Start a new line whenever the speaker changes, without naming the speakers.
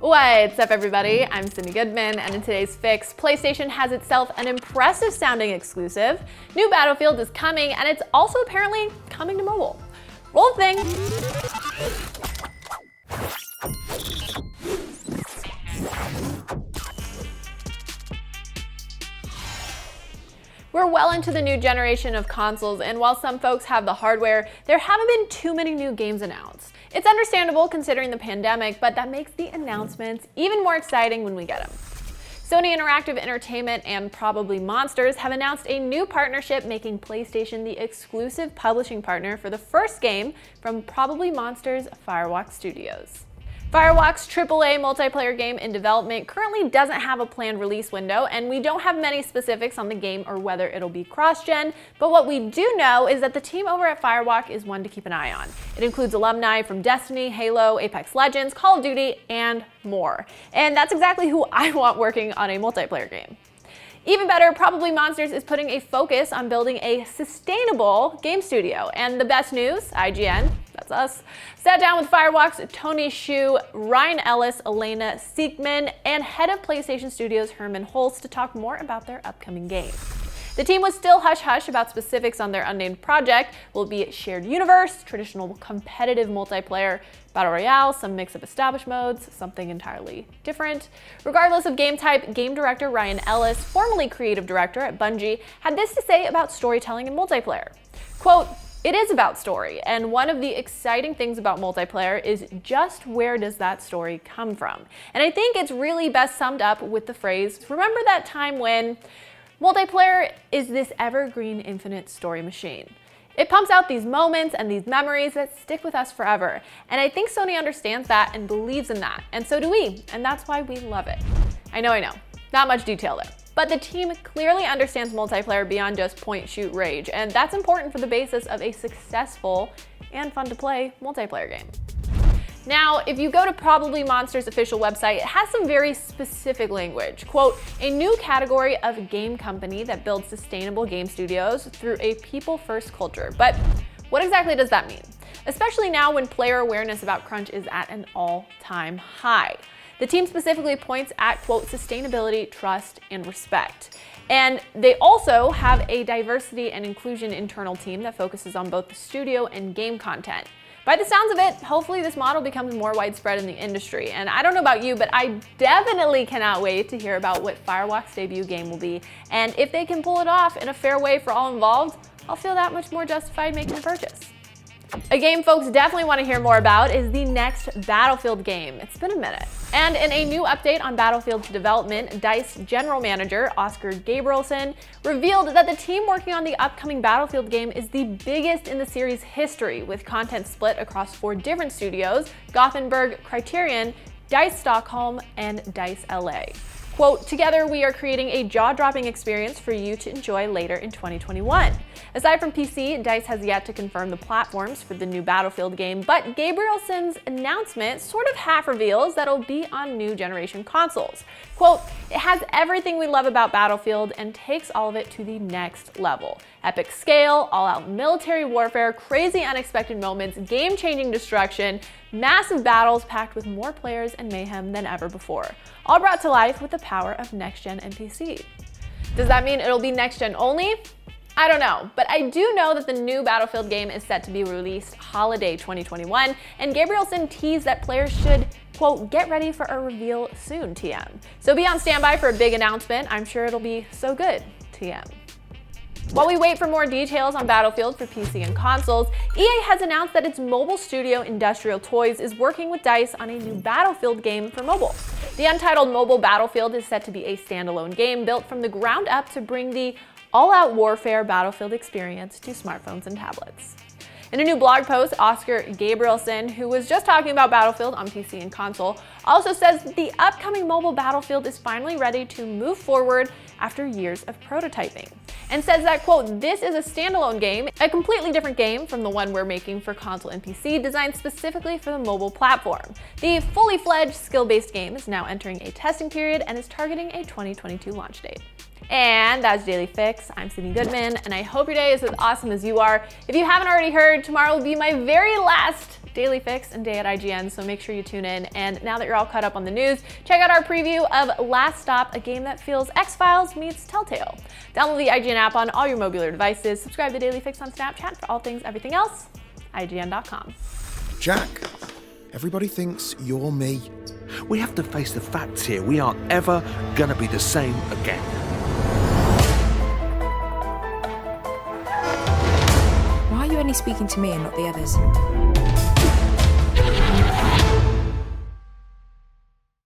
What's up, everybody? I'm Cindy Goodman, and in today's fix, PlayStation has itself an impressive sounding exclusive. New Battlefield is coming, and it's also apparently coming to mobile. Roll thing. We're well into the new generation of consoles, and while some folks have the hardware, there haven't been too many new games announced. It's understandable considering the pandemic, but that makes the announcements even more exciting when we get them. Sony Interactive Entertainment and ProbablyMonsters have announced a new partnership, making PlayStation the exclusive publishing partner for the first game from ProbablyMonsters' Firewalk Studios. Firewalk's AAA multiplayer game in development currently doesn't have a planned release window, and we don't have many specifics on the game or whether it'll be cross-gen, but what we do know is that the team over at Firewalk is one to keep an eye on. It includes alumni from Destiny, Halo, Apex Legends, Call of Duty, and more. And that's exactly who I want working on a multiplayer game. Even better, ProbablyMonsters is putting a focus on building a sustainable game studio. And the best news, IGN, that's us, sat down with Firewalk's Tony Hsu, Ryan Ellis, Elena Siegman, and head of PlayStation Studios Herman Holst to talk more about their upcoming game. The team was still hush-hush about specifics on their unnamed project. Will it be a shared universe, traditional competitive multiplayer, battle royale, some mix of established modes, something entirely different? Regardless of game type, game director Ryan Ellis, formerly creative director at Bungie, had this to say about storytelling and multiplayer. Quote, "It is about story, and one of the exciting things about multiplayer is just where does that story come from?" And I think it's really best summed up with the phrase, "Remember that time when..." Multiplayer is this evergreen infinite story machine. It pumps out these moments and these memories that stick with us forever. And I think Sony understands that and believes in that. And so do we. And that's why we love it. I know. Not much detail there. But the team clearly understands multiplayer beyond just point, shoot, rage. And that's important for the basis of a successful and fun to play multiplayer game. Now, if you go to ProbablyMonsters' official website, it has some very specific language. Quote, "A new category of game company that builds sustainable game studios through a people-first culture." But what exactly does that mean? Especially now when player awareness about crunch is at an all-time high. The team specifically points at, quote, "sustainability, trust, and respect." And they also have a diversity and inclusion internal team that focuses on both the studio and game content. By the sounds of it, hopefully this model becomes more widespread in the industry. And I don't know about you, but I definitely cannot wait to hear about what Firewalk's debut game will be. And if they can pull it off in a fair way for all involved, I'll feel that much more justified making the purchase. A game folks definitely want to hear more about is the next Battlefield game. It's been a minute. And in a new update on Battlefield's development, DICE general manager Oscar Gabrielson revealed that the team working on the upcoming Battlefield game is the biggest in the series' history, with content split across 4 different studios: Gothenburg, Criterion, DICE Stockholm, and DICE LA. Quote, "Together we are creating a jaw-dropping experience for you to enjoy later in 2021. Aside from PC, DICE has yet to confirm the platforms for the new Battlefield game, but Gabrielson's announcement sort of half reveals that it'll be on new generation consoles. Quote, "It has everything we love about Battlefield and takes all of it to the next level. Epic scale, all-out military warfare, crazy unexpected moments, game-changing destruction, massive battles packed with more players and mayhem than ever before. All brought to life with the power of next-gen and PC." Does that mean it'll be next-gen only? I don't know, but I do know that the new Battlefield game is set to be released holiday 2021, and Gabrielson teased that players should, quote, "get ready for a reveal soon, TM." So be on standby for a big announcement. I'm sure it'll be so good, TM. While we wait for more details on Battlefield for PC and consoles, EA has announced that its mobile studio Industrial Toys is working with DICE on a new Battlefield game for mobile. The untitled mobile Battlefield is set to be a standalone game built from the ground up to bring the all-out warfare Battlefield experience to smartphones and tablets. In a new blog post, Oscar Gabrielson, who was just talking about Battlefield on PC and console, also says that the upcoming mobile Battlefield is finally ready to move forward after years of prototyping, and says that, quote, "This is a standalone game, a completely different game from the one we're making for console and PC, designed specifically for the mobile platform. The fully fledged skill-based game is now entering a testing period and is targeting a 2022 launch date." And that's Daily Fix. I'm Cindy Goodman, and I hope your day is as awesome as you are. If you haven't already heard, tomorrow will be my very last Daily Fix and Day at IGN, so make sure you tune in. And now that you're all caught up on the news, check out our preview of Last Stop, a game that feels X-Files meets Telltale. Download the IGN app on all your mobile devices, subscribe to Daily Fix on Snapchat for all things everything else, IGN.com.
Jack, everybody thinks you're me.
We have to face the facts here. We aren't ever gonna be the same again.
Why are you only speaking to me and not the others?